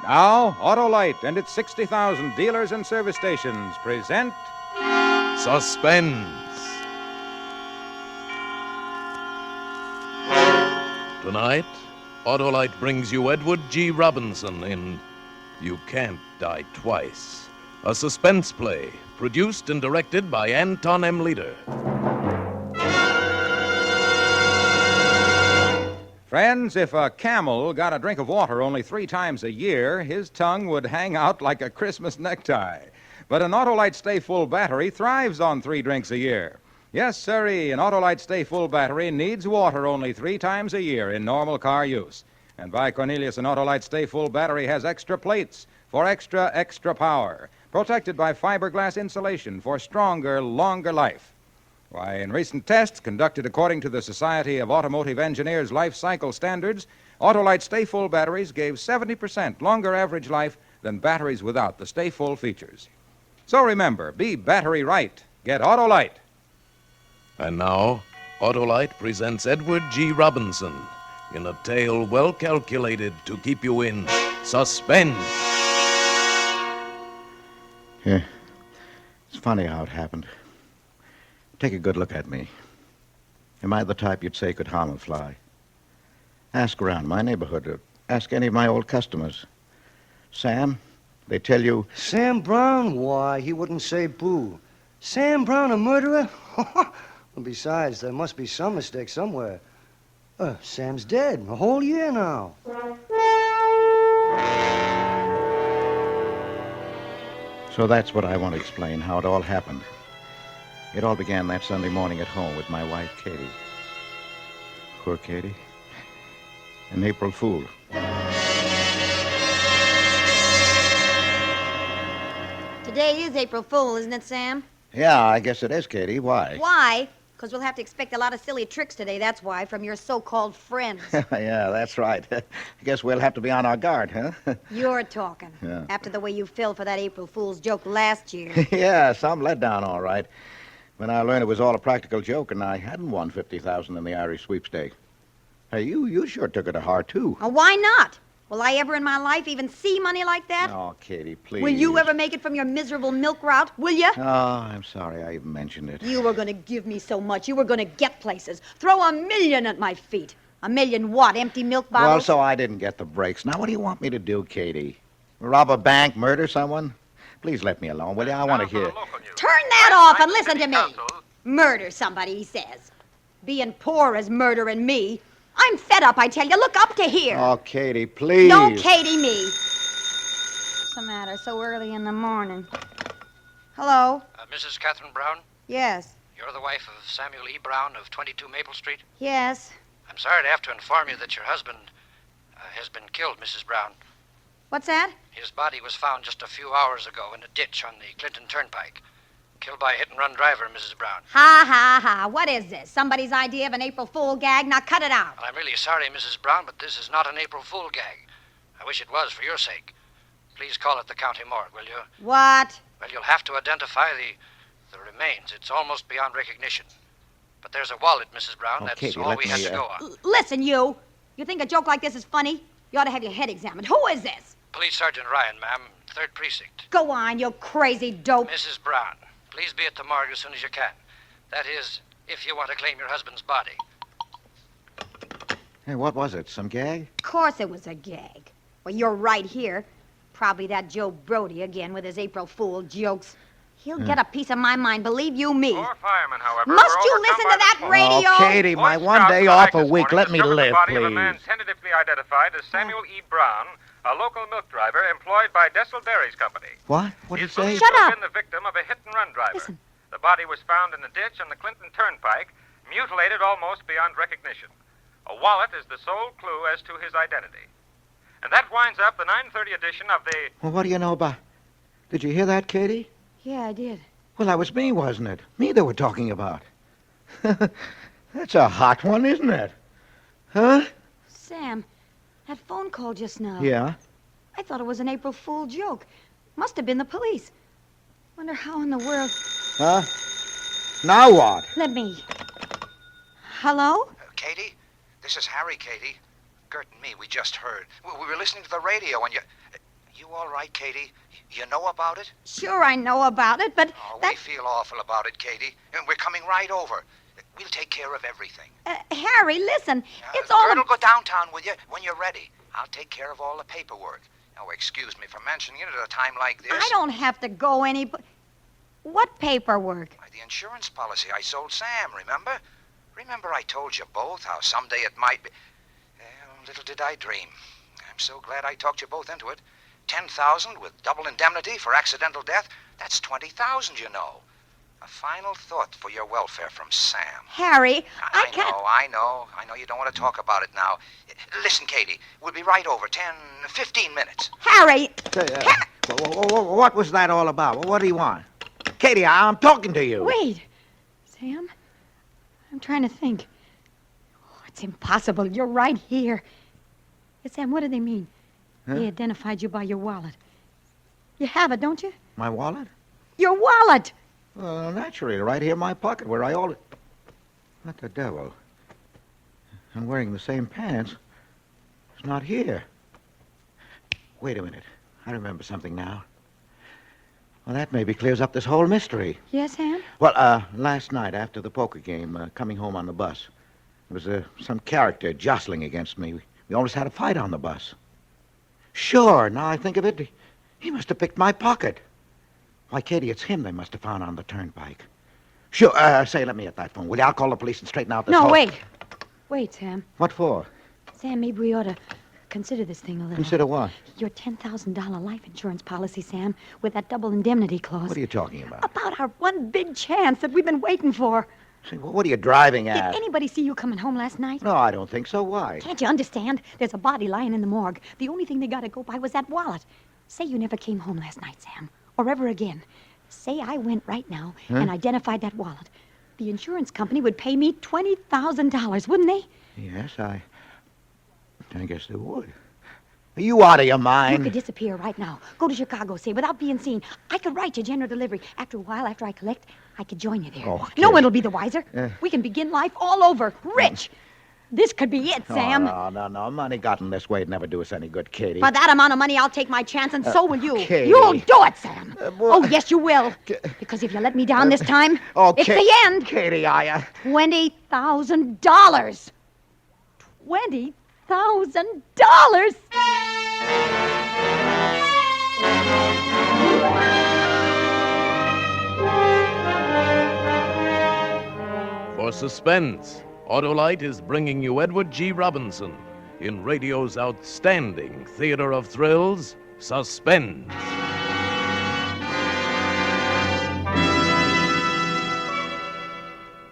Now, Autolite and its 60,000 dealers and service stations present Suspense. Tonight, Autolite brings you Edward G. Robinson in You Can't Die Twice, a suspense play produced and directed by Anton M. Leader. Friends, if a camel got a drink of water only 3 times a year, his tongue would hang out like a Christmas necktie. But an Autolite Stay Full battery thrives on 3 drinks a year. Yes, sirree, an Autolite Stay Full battery needs water only 3 times a year in normal car use. And by Cornelius, an Autolite Stay Full battery has extra plates for extra power, protected by fiberglass insulation for stronger, longer life. Why, in recent tests conducted according to the Society of Automotive Engineers life cycle standards, Autolite Stay Full batteries gave 70% longer average life than batteries without the Stay Full features. So remember, be battery right. Get Autolite. And now, Autolite presents Edward G. Robinson in a tale well calculated to keep you in suspense. Yeah. It's funny how it happened. Take a good look at me. Am I the type you'd say could harm a fly? Ask around my neighborhood. Ask any of my old customers. Sam, they tell you... Sam Brown? Why, he wouldn't say boo. Sam Brown, a murderer? Well, besides, there must be some mistake somewhere. Sam's dead. A whole year now. So that's what I want to explain, how it all happened. It all began that Sunday morning at home with my wife, Katie. Poor Katie. An April Fool. Today is April Fool, isn't it, Sam? Yeah, I guess it is, Katie. Why? Why? Because we'll have to expect a lot of silly tricks today, that's why, from your so-called friends. Yeah, that's right. I guess we'll have to be on our guard, huh? You're talking. Yeah. After the way you fell for that April Fool's joke last year. Yeah, some letdown, all right. When I learned it was all a practical joke and I hadn't won $50,000 in the Irish sweepstake. Hey, you sure took it to heart, too. Why not? Will I ever in my life even see money like that? Oh, Katie, please. Will you ever make it from your miserable milk route? Will you? Oh, I'm sorry I even mentioned it. You were going to give me so much. You were going to get places. Throw $1 million at my feet. $1 million what? Empty milk bottles? Well, so I didn't get the breaks. Now, what do you want me to do, Katie? Rob a bank, murder someone? Please let me alone, will you? I want to hear. Turn that off and listen to me. Murder somebody, he says. Being poor is murdering me. I'm fed up, I tell you. Look up to here. Oh, Katie, please. Don't Katie me. What's the matter so early in the morning? Hello? Mrs. Catherine Brown? Yes. You're the wife of Samuel E. Brown of 22 Maple Street? Yes. I'm sorry to have to inform you that your husband has been killed, Mrs. Brown. What's that? His body was found just a few hours ago in a ditch on the Clinton Turnpike. Killed by a hit-and-run driver, Mrs. Brown. Ha, ha, ha. What is this? Somebody's idea of an April Fool gag? Now cut it out. Well, I'm really sorry, Mrs. Brown, but this is not an April Fool gag. I wish it was for your sake. Please call it the county morgue, will you? What? Well, you'll have to identify the remains. It's almost beyond recognition. But there's a wallet, Mrs. Brown. Oh, That's Katie, all let we me, have to go on. Listen, you. You think a joke like this is funny? You ought to have your head examined. Who is this? Police Sergeant Ryan, ma'am, 3rd Precinct. Go on, you crazy dope. Mrs. Brown, please be at the morgue as soon as you can. That is, if you want to claim your husband's body. Hey, what was it? Some gag? Of course it was a gag. Well, you're right here. Probably that Joe Brody again with his April Fool jokes. He'll get a piece of my mind, believe you me. Four firemen, however, Must were you overcome listen by to that the smoke. radio? Oh, Katie, my Boy one Scouts day in off a Texas week. morning Let me discovered live, the body of a please. man tentatively identified as Samuel E. Brown, a local milk driver employed by Dessel Dairies Company. What? What did He's you say? believed Shut to have up. been the victim of a hit-and-run driver. Listen. The body was found in a ditch on the Clinton Turnpike, mutilated almost beyond recognition. A wallet is the sole clue as to his identity. And that winds up the 9:30 edition of the... Well, what do you know about... Did you hear that, Katie? Yeah, I did. Well, that was me, wasn't it? Me they were talking about. That's a hot one, isn't it? Huh? Sam, that phone call just now. Yeah? I thought it was an April Fool joke. Must have been the police. Wonder how in the world... Huh? Now what? Let me... Hello? Katie? This is Harry, Katie. Gert and me, we just heard. We were listening to the radio and you... You all right, Katie? You know about it? Sure, I know about it, but Oh, that... we feel awful about it, Katie. And we're coming right over. We'll take care of everything. Harry, listen. It's all... Gert'll go downtown with you when you're ready. I'll take care of all the paperwork. Oh, excuse me for mentioning it at a time like this. I don't have to go any... What paperwork? Why, the insurance policy I sold Sam, remember? Remember I told you both how someday it might be... Well, little did I dream. I'm so glad I talked you both into it. 10,000 with double indemnity for accidental death. That's 20,000, you know. A final thought for your welfare from Sam. Harry, I can't... I know you don't want to talk about it now. Listen, Katie, we'll be right over. 15 minutes. Harry! What was that all about? What do you want? Katie, I'm talking to you. Wait. Sam? I'm trying to think. Oh, it's impossible. You're right here. Hey, Sam, what do they mean? Huh? They identified you by your wallet. You have it, don't you? My wallet? Your wallet! Well, naturally, right here in my pocket where I always... What the devil? I'm wearing the same pants. It's not here. Wait a minute. I remember something now. Well, that maybe clears up this whole mystery. Yes, Sam? Well, last night after the poker game, coming home on the bus, there was some character jostling against me. We almost had a fight on the bus. Sure, now I think of it, he must have picked my pocket. Why, Katie, it's him they must have found on the turnpike. Sure, say, let me at that phone. Will you? I'll call the police and straighten out this No, whole... wait. Wait, Sam. What for? Sam, maybe we ought to consider this thing a little. Consider what? Your $10,000 life insurance policy, Sam, with that double indemnity clause. What are you talking about? About our one big chance that we've been waiting for. Say, what are you driving at? Did anybody see you coming home last night? No, I don't think so. Why? Can't you understand? There's a body lying in the morgue. The only thing they got to go by was that wallet. Say you never came home last night, Sam, or ever again. Say I went right now and identified that wallet. The insurance company would pay me $20,000, wouldn't they? Yes, I guess they would. Are you out of your mind? You could disappear right now. Go to Chicago, say, without being seen. I could write you general delivery. After a while, after I collect, I could join you there. Okay. No one will be the wiser. We can begin life all over, rich. This could be it, Sam. Oh, no. Money gotten this way would never do us any good, Katie. For that amount of money, I'll take my chance, and so will you. Katie. You'll do it, Sam. Well- Oh, yes, you will. Because if you let me down this time, Okay. it's the end. Katie, $20,000. $20,000. For Suspense, Autolite is bringing you Edward G. Robinson in radio's outstanding theater of thrills, Suspense.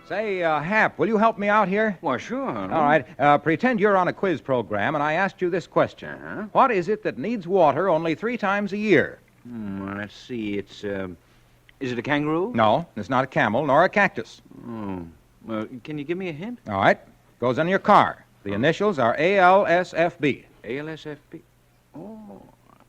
Say, Hap, will you help me out here? Why, sure. All right. Pretend you're on a quiz program, and I asked you this question. Uh-huh. What is it that needs water only 3 times a year? Let's see. It's, is it a kangaroo? No, it's not a camel nor a cactus. Oh. Well, can you give me a hint? All right. Goes on your car. The initials are ALSFB. ALSFP? Oh,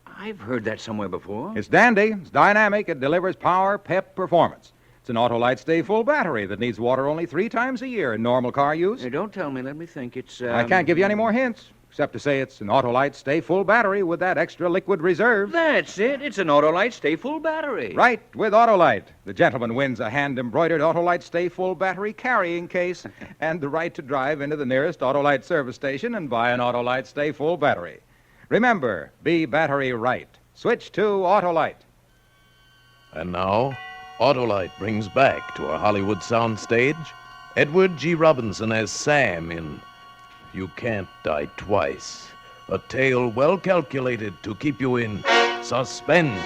I've heard that somewhere before. It's dandy. It's dynamic. It delivers power, pep, performance. It's an Autolite Stay Full battery that needs water only 3 times a year in normal car use. Hey, don't tell me. Let me think. It's, I can't give you any more hints, except to say it's an Autolite Stay Full battery with that extra liquid reserve. That's it. It's an Autolite Stay Full battery. Right, with Autolite. The gentleman wins a hand-embroidered Autolite Stay Full battery carrying case and the right to drive into the nearest Autolite service station and buy an Autolite Stay Full battery. Remember, be battery right. Switch to Autolite. And now, Autolite brings back to our Hollywood soundstage Edward G. Robinson as Sam in You Can't Die Twice, a tale well calculated to keep you in suspense.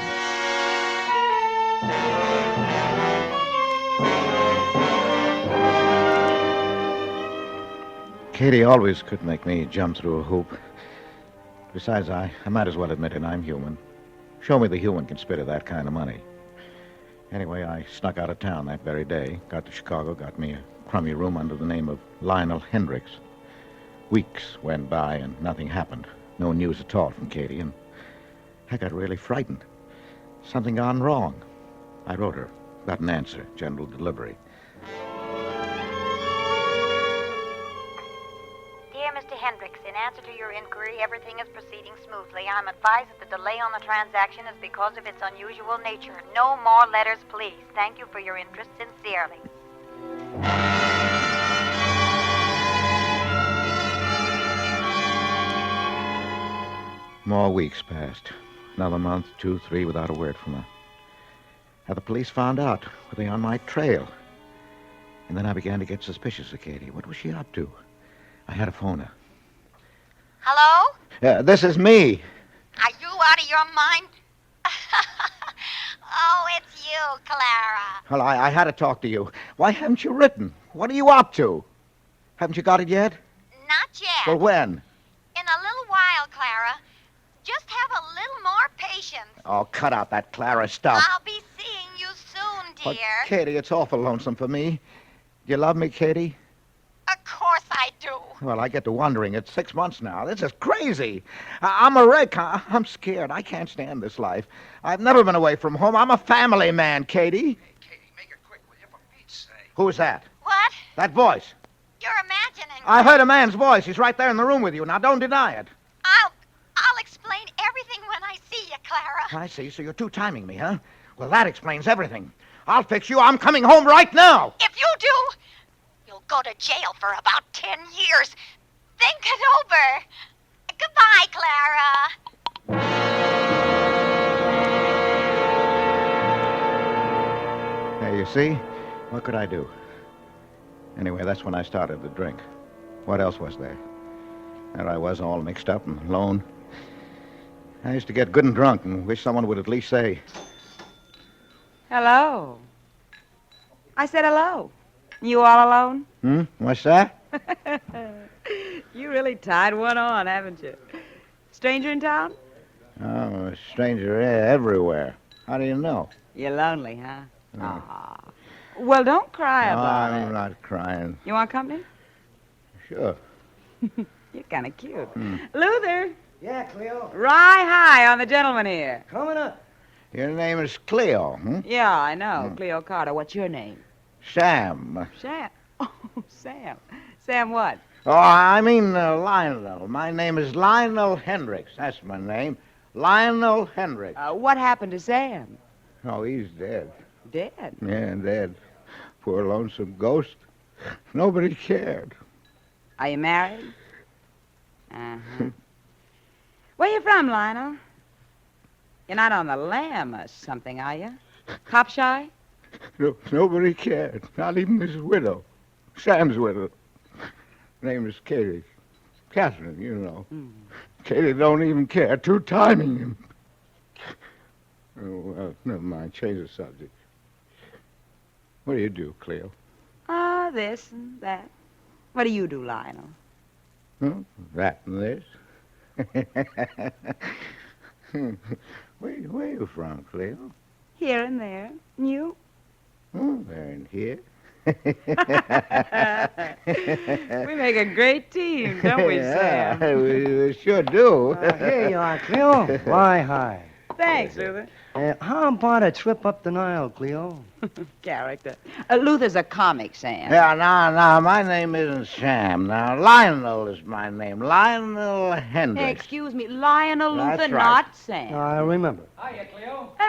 Katie always could make me jump through a hoop. Besides, I might as well admit it. I'm human. Show me the human can spit of that kind of money. Anyway, I snuck out of town that very day, got to Chicago, got me a crummy room under the name of Lionel Hendricks. Weeks went by and nothing happened. No news at all from Katie, and I got really frightened. Something gone wrong. I wrote her, got an answer, general delivery. Dear Mr. Hendricks. In answer to your inquiry, everything is proceeding smoothly. I'm advised that the delay on the transaction is because of its unusual nature. No more letters, please. Thank you for your interest sincerely. More weeks passed. Another month, 2, 3, without a word from her. Now the police found out. Were they on my trail? And then I began to get suspicious of Katie. What was she up to? I had to phone her. Hello? This is me. Are you out of your mind? Oh, it's you, Clara. Well, I had to talk to you. Why haven't you written? What are you up to? Haven't you got it yet? Not yet. Well, when? In a little while, Clara. Just have a little more patience. Oh, cut out that Clara stuff. I'll be seeing you soon, But, dear. Katie, it's awful lonesome for me. You love me, Katie? Of course I do. Well, I get to wondering. It's 6 months now. This is crazy. I'm a wreck. I'm scared. I can't stand this life. I've never been away from home. I'm a family man, Katie. Hey, Katie, make it quick, will you, for Pete's sake? Who's that? What? That voice. You're imagining. I heard a man's voice. He's right there in the room with you. Now, don't deny it. I'll explain everything when I see you, Clara. I see. So you're two-timing me, huh? Well, that explains everything. I'll fix you. I'm coming home right now. If you do, you'll go to jail for about 10 years. Think it over. Goodbye, Clara. There, you see? What could I do? Anyway, that's when I started to drink. What else was there? There I was, all mixed up and alone. I used to get good and drunk and wish someone would at least say, Hello. I said hello. You all alone? What's that? You really tied one on, haven't you? Stranger in town? Oh, a stranger everywhere. How do you know? You're lonely, huh? Aw. Well, don't cry about I'm it. not crying. You want company? Sure. You're kind of cute. Luther, Yeah, Cleo. rye high on the gentleman here. Coming up. Your name is Cleo, Yeah, I know. Cleo Carter. What's your name? Sam. Sam. Oh, Sam. Sam what? Oh, I mean Lionel. My name is Lionel Hendricks. That's my name. Lionel Hendricks. What happened to Sam? Oh, he's dead. Dead. Yeah, dead. Poor lonesome ghost. Nobody cared. Are you married? Uh-huh. Where you from, Lionel? You're not on the lam or something, are you? Cop shy? Nobody cared. Not even his widow. Sam's widow. Name is Katie. Catherine, you know. Katie don't even care. Two-timing him. Oh, well, never mind. Change the subject. What do you do, Cleo? This and that. What do you do, Lionel? Huh? That and this. Where you from, Cleo? Here and there. And you? Oh, there and here. We make a great team, don't we, Yeah, Sam? we sure do. Here you are, Cleo. Why, hi. Thanks, Luther. How about a trip up the Nile, Cleo? Character. Luther's a comic, Sam. Yeah, now, my name isn't Sam. Now, Lionel is my name. Lionel Hendricks. Excuse me, Lionel That's Luther, right. not Sam. I remember. Hey,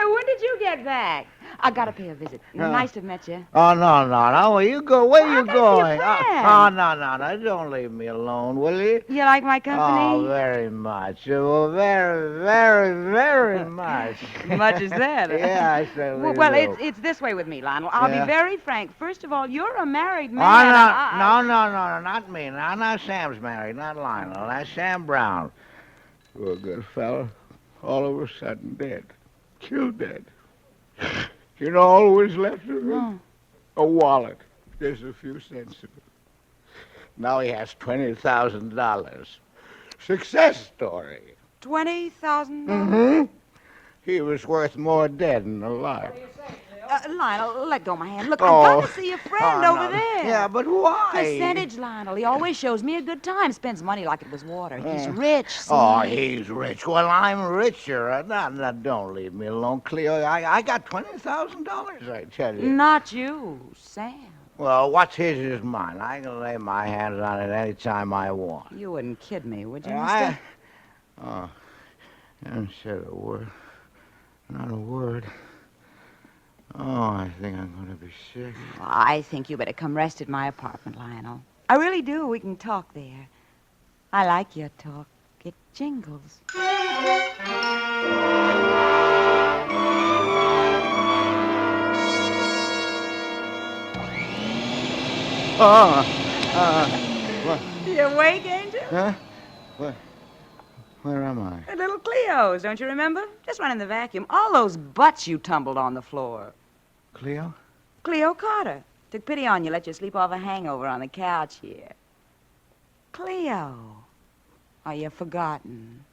when did you get back? I gotta pay a visit. Nice to have met you. Oh, no. Where you go? Where you gotta see your going? friend. No. Don't leave me alone, will you? You like my company? Oh, very much. Oh, very, very, very much. Much as that. Huh? Yeah, I certainly Well, do. it's this way with me, Lionel. I'll Yeah. be very frank. First of all, you're a married Oh, man. no, and no, not me. Now, Sam's married, not Lionel. That's Sam Brown. Poor good fella. All of a sudden dead. Killed dead. You know, all was left of him? A wallet. There's a few cents in it. Now he has $20,000. Success story. $20,000? He was worth more dead than alive. Lionel, let go of my hand. Look, Oh. I gotta see your friend Oh, over no. there. Yeah, but why? Percentage, Lionel. He always shows me a good time. Spends money like it was water. He's rich. See? Oh, he's rich. Well, I'm richer. Now, don't leave me alone, Cleo. I got $20,000, I tell you. Not you, Sam. Well, what's his is mine. I can lay my hands on it any time I want. You wouldn't kid me, would you, I... mister? Oh, you haven't said a word. Not a word. Oh, I think I'm going to be sick. Well, I think you better come rest at my apartment, Lionel. I really do. We can talk there. I like your talk. It jingles. What? You awake, ain't you? Huh? What? Where am I? At little Cleo's, don't you remember? Just running the vacuum. All those butts you tumbled on the floor. Cleo? Cleo Carter. Took pity on you, let you sleep off a hangover on the couch here. Cleo. Are you forgotten?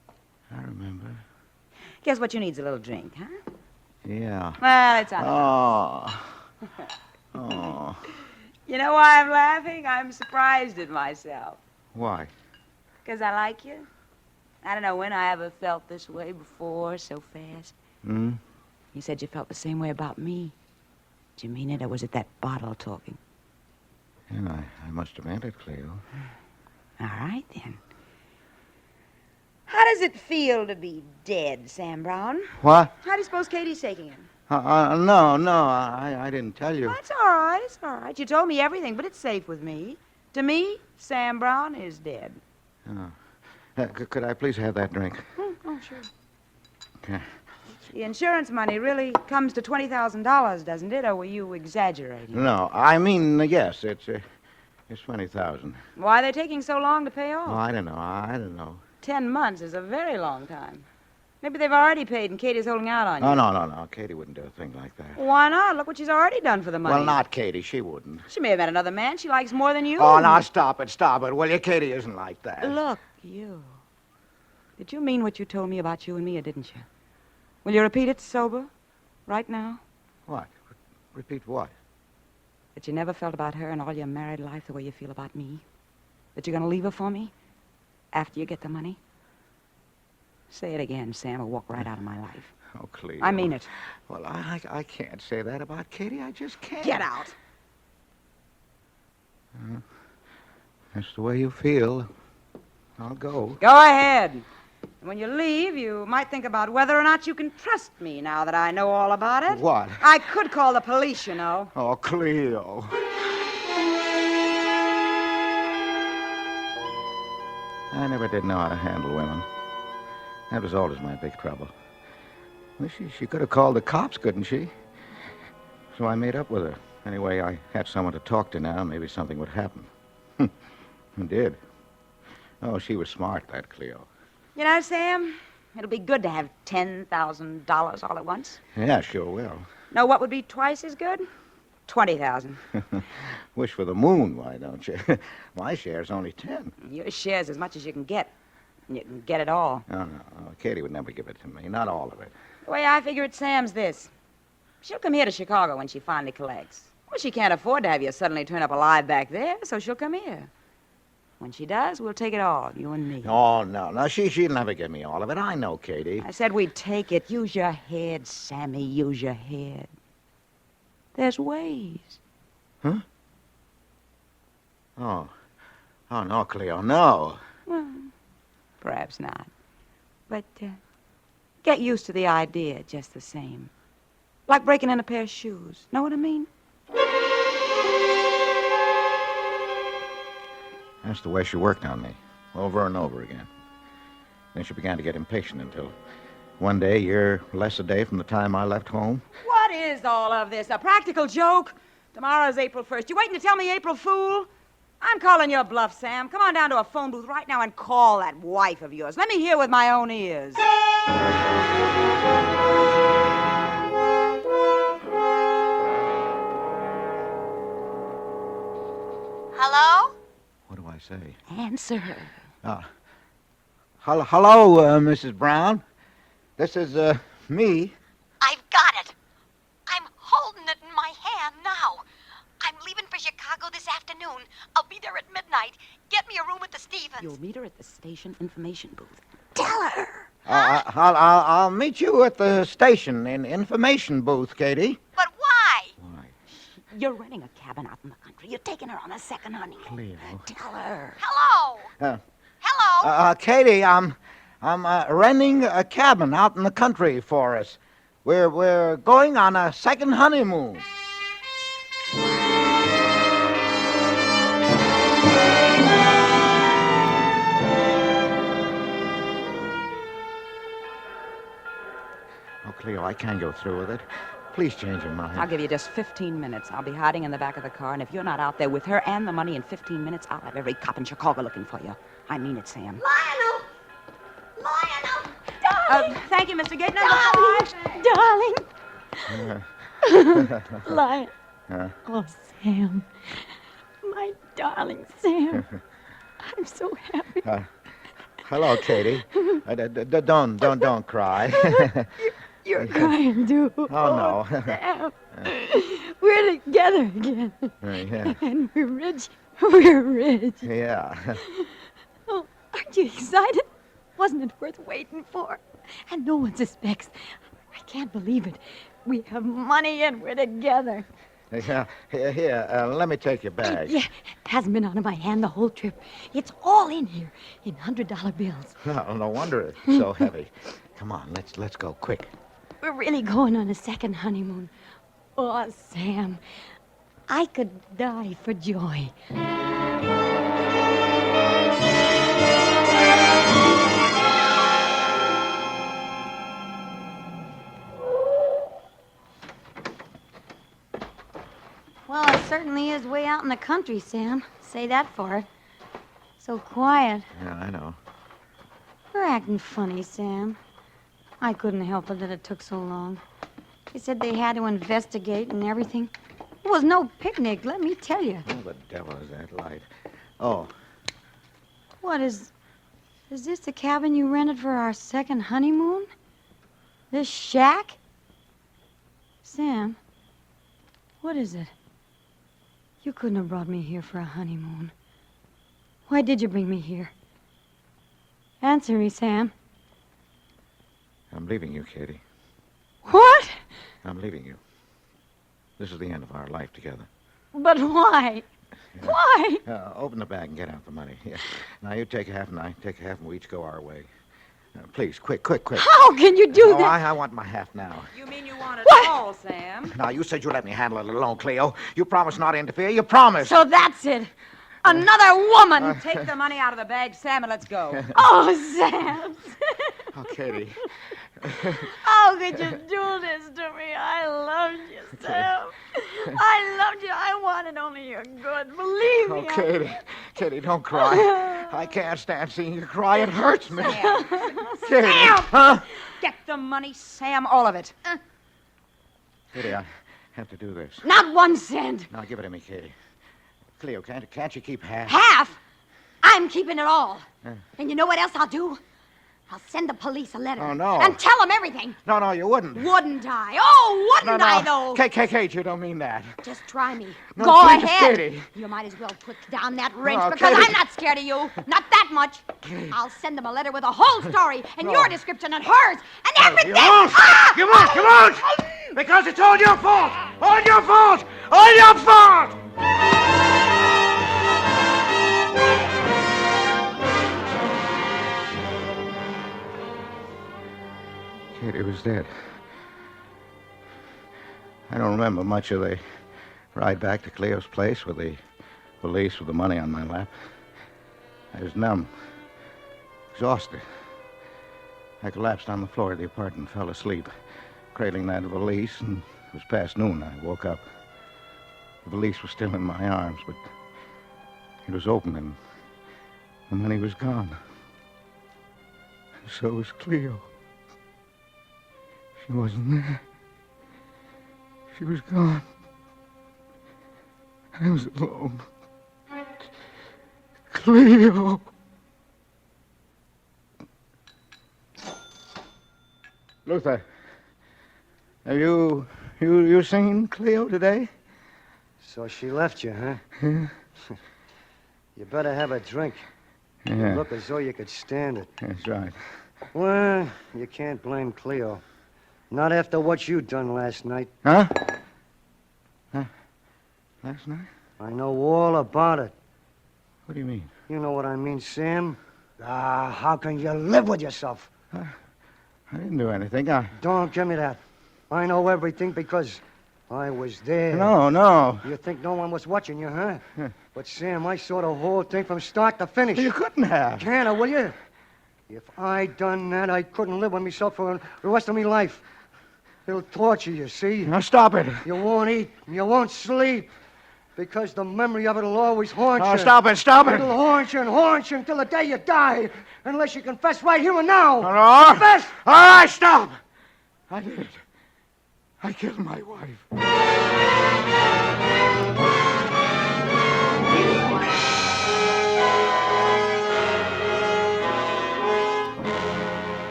I remember. Guess what you need's a little drink, huh? Yeah. Well, it's on. Oh. Oh. You know why I'm laughing? I'm surprised at myself. Why? 'Cause I like you. I don't know when I ever felt this way before, so fast. Hmm? You said you felt the same way about me. Did you mean it, or was it that bottle talking? Yeah, I must have meant it, Cleo. All right, then. How does it feel to be dead, Sam Brown? What? How do you suppose Katie's taking it? No, I didn't tell you. Well, it's all right, it's all right. You told me everything, but it's safe with me. To me, Sam Brown is dead. Oh. Could I please have that drink? Oh, sure. Okay. The insurance money really comes to $20,000, doesn't it? Or were you exaggerating? No, I mean, yes, it's 20,000. Why are they taking so long to pay off? Oh, I don't know. 10 months is a very long time. Maybe they've already paid and Katie's holding out on you. Oh, no. Katie wouldn't do a thing like that. Why not? Look what she's already done for the money. Well, not Katie. She wouldn't. She may have met another man she likes more than you. Oh, now stop it. Will you? Katie isn't like that. Look, you. Did you mean what you told me about you and me, or didn't you? Will you repeat it sober? Right now? What? Repeat what? That you never felt about her in all your married life the way you feel about me? That you're going to leave her for me? After you get the money? Say it again, Sam, or walk right out of my life. Oh, Cleo. I mean it. Well, I can't say that about Katie. I just can't. Get out. That's the way you feel. I'll go. Go ahead. And when you leave, you might think about whether or not you can trust me now that I know all about it. What? I could call the police, you know. Oh, Cleo. I never did know how to handle women. That was always my big trouble. Well, she could have called the cops, couldn't she? So I made up with her. Anyway, I had someone to talk to now. Maybe something would happen. It did. Oh, she was smart, that Cleo. You know, Sam, it'll be good to have $10,000 all at once. Yeah, sure will. Know what would be twice as good? 20,000. Wish for the moon, why don't you? My share's only 10. Your share's as much as you can get. And you can get it all. No. Katie would never give it to me. Not all of it. The way I figure it, Sam's this. She'll come here to Chicago when she finally collects. Well, she can't afford to have you suddenly turn up alive back there, so she'll come here. When she does, we'll take it all, you and me. Oh, no. She'll never give me all of it. I know, Katie. I said we'd take it. Use your head, Sammy. Use your head. There's ways. Huh? Oh, no, Cleo, no. Well, perhaps not. But get used to the idea just the same. Like breaking in a pair of shoes. Know what I mean? That's the way she worked on me, over and over again. Then she began to get impatient until one day, a year less a day from the time I left home. What is all of this? A practical joke? Tomorrow's April 1st. You waiting to tell me April Fool? I'm calling your bluff, Sam. Come on down to a phone booth right now and call that wife of yours. Let me hear with my own ears. Hello? What do I say? Answer her. Hello, Mrs. Brown. This is, me. I've got it. I'm holding it in my hand now. I'm leaving for Chicago this afternoon. I'll be there at midnight. Get me a room at the Stevens. You'll meet her at the station information booth. Tell her. I'll meet you at the station in information booth, Katie. But why? Why? You're renting a cabin out in the country. You're taking her on a second honeymoon. Cleo. Tell her. Hello. Hello. Katie, I'm renting a cabin out in the country for us. We're going on a second honeymoon. Oh, Cleo, I can't go through with it. Please change your mind. I'll give you just 15 minutes. I'll be hiding in the back of the car, and if you're not out there with her and the money in 15 minutes, I'll have every cop in Chicago looking for you. I mean it, Sam. Darling! Thank you, Mr. Gate. Darling! Lion. Oh, Sam. My darling Sam. I'm so happy. Hello, Katie. Don't cry. You're crying, too. Oh, no. Sam. We're together again. Yeah. And we're rich. We're rich. Yeah. Oh, aren't you excited? Wasn't it worth waiting for? And no one suspects. I can't believe it. We have money and we're together. Yeah. Here, let me take your bag. Yeah, hasn't been out of my hand the whole trip. It's all in here, in $100 bills. No wonder it's so heavy. Come on, let's go quick. We're really going on a second honeymoon. Oh, Sam, I could die for joy. Well, it certainly is way out in the country, Sam. Say that for it. So quiet. Yeah, I know. You're acting funny, Sam. I couldn't help it that it took so long. They said they had to investigate and everything. It was no picnic, let me tell you. Who the devil is that light? Oh, What is this the cabin you rented for our second honeymoon? This shack? Sam, what is it? You couldn't have brought me here for a honeymoon. Why did you bring me here? Answer me, Sam. I'm leaving you, Katie. What? I'm leaving you. This is the end of our life together. But why? Yeah. Why? Open the bag and get out the money. Yeah. Now you take half and I take half and we each go our way. Please, quick. How can you do that? I want my half now. You mean you want it What? all, Sam? Now, you said you'd let me handle it alone, Cleo. You promised not to interfere. You promised. So that's it. Another woman. Take the money out of the bag, Sam, and let's go. Oh, Sam. Oh, Katie. How could you do this to me? I loved you, Sam. I loved you. I wanted only your good. Believe me. Oh, Katie, don't cry. I can't stand seeing you cry. It hurts me. Sam. Katie. Sam! Huh? Get the money, Sam, all of it. Katie, I have to do this. Not 1 cent. Now, give it to me, Katie. Cleo, can't you keep half? Half? I'm keeping it all. And you know what else I'll do? I'll send the police a letter. Oh, no. And tell them everything. No, you wouldn't. Wouldn't I? Oh, wouldn't I, though? Kate, you don't mean that. Just try me. No, Go please, ahead. Katie. You might as well put down that wrench No, because Katie. I'm not scared of you. Not that much. I'll send them a letter with a whole story and your description and hers and everything. You won't! You won't! Because it's all your fault! All your fault! All your fault! Katie was dead. I don't remember much of the ride back to Cleo's place with the police with the money on my lap. I was numb, exhausted. I collapsed on the floor of the apartment and fell asleep, cradling that valise, and it was past noon. I woke up. The valise was still in my arms, but it was open and the money was gone. And so was Cleo. She wasn't there. She was gone. I was alone. Cleo! Luther, have you seen Cleo today? So she left you, huh? Yeah. You better have a drink. You Yeah, look as though you could stand it. that's right. Well, you can't blame Cleo. Not after what you done last night. Huh? Huh? Last night? I know all about it. What do you mean? You know what I mean, Sam? How can you live with yourself? I didn't do anything. Don't give me that. I know everything because I was there. No. You think no one was watching you, huh? But, Sam, I saw the whole thing from start to finish. You couldn't have. Can I, will you? If I done that, I couldn't live with myself for the rest of my life. It'll torture you, see? Now, stop it. You won't eat, and you won't sleep, because the memory of it'll always haunt you. Stop it. It'll haunt you until the day you die, unless you confess right here and now. No. Confess! All right, stop. I did it. I killed my wife.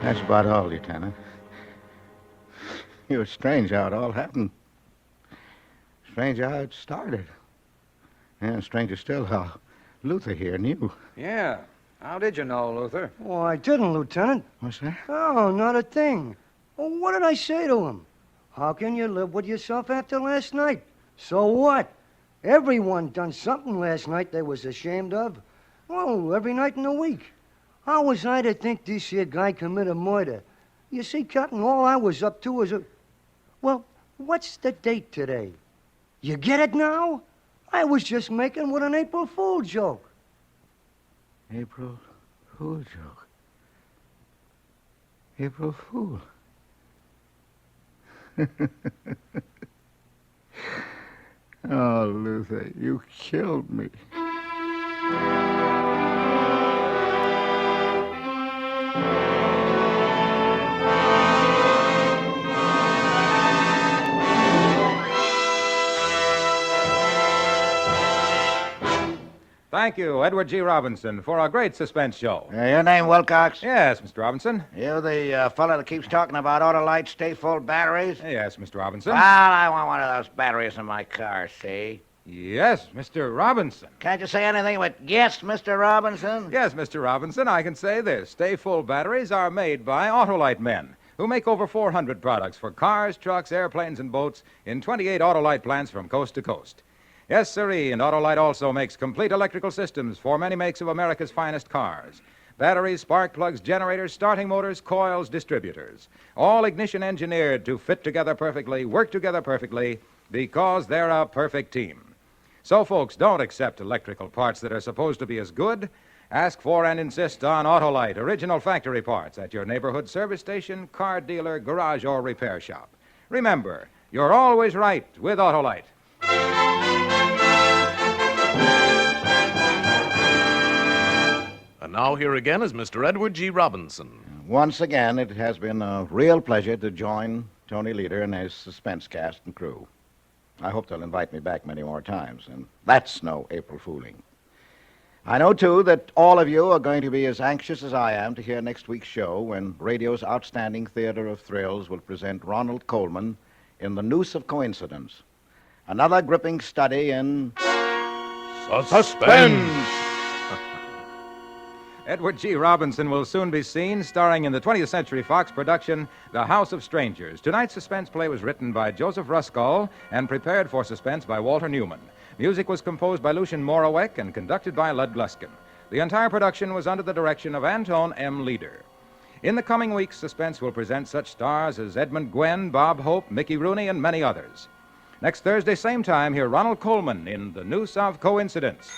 That's about all, Lieutenant. It was strange how it all happened. Strange how it started. And stranger still how Luther here knew. Yeah. How did you know, Luther? Oh, I didn't, Lieutenant. What's that? Oh, not a thing. Well, what did I say to him? How can you live with yourself after last night? So what? Everyone done something last night they was ashamed of. Well, every night in the week. How was I to think this here guy committed murder? You see, Captain, all I was up to was Well, what's the date today? You get it now? I was just making with an April Fool joke. April Fool joke. April Fool. Oh, Luther, you killed me. Thank you, Edward G. Robinson, for a great suspense show. Your name, Wilcox? Yes, Mr. Robinson. You the fellow that keeps talking about Autolite stay-full batteries? Yes, Mr. Robinson. Well, I want one of those batteries in my car, see? Yes, Mr. Robinson. Can't you say anything but yes, Mr. Robinson? Yes, Mr. Robinson, I can say this. Stay-full batteries are made by Autolite men, who make over 400 products for cars, trucks, airplanes, and boats in 28 Autolite plants from coast to coast. Yes, sirree, and Autolite also makes complete electrical systems for many makes of America's finest cars. Batteries, spark plugs, generators, starting motors, coils, distributors. All ignition engineered to fit together perfectly, work together perfectly, because they're a perfect team. So, folks, don't accept electrical parts that are supposed to be as good. Ask for and insist on Autolite original factory parts at your neighborhood service station, car dealer, garage, or repair shop. Remember, you're always right with Autolite. And now here again is Mr. Edward G. Robinson. Once again, it has been a real pleasure to join Tony Leader and his suspense cast and crew. I hope they'll invite me back many more times, and that's no April fooling. I know, too, that all of you are going to be as anxious as I am to hear next week's show when radio's outstanding theater of thrills will present Ronald Coleman in The Noose of Coincidence, another gripping study in Suspense! Edward G. Robinson will soon be seen starring in the 20th Century Fox production, The House of Strangers. Tonight's suspense play was written by Joseph Ruskall and prepared for suspense by Walter Newman. Music was composed by Lucien Moraweck and conducted by Lud Gluskin. The entire production was under the direction of Anton M. Leader. In the coming weeks, Suspense will present such stars as Edmund Gwenn, Bob Hope, Mickey Rooney, and many others. Next Thursday, same time, hear Ronald Coleman in The Noose of Coincidence.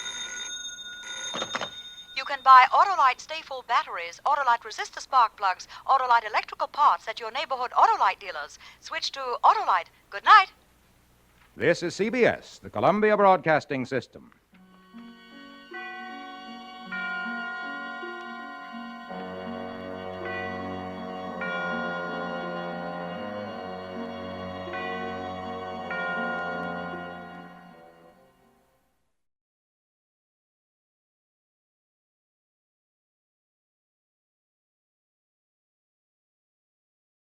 You can buy Autolite stay-full batteries, Autolite resistor spark plugs, Autolite electrical parts at your neighborhood Autolite dealers. Switch to Autolite. Good night. This is CBS, the Columbia Broadcasting System.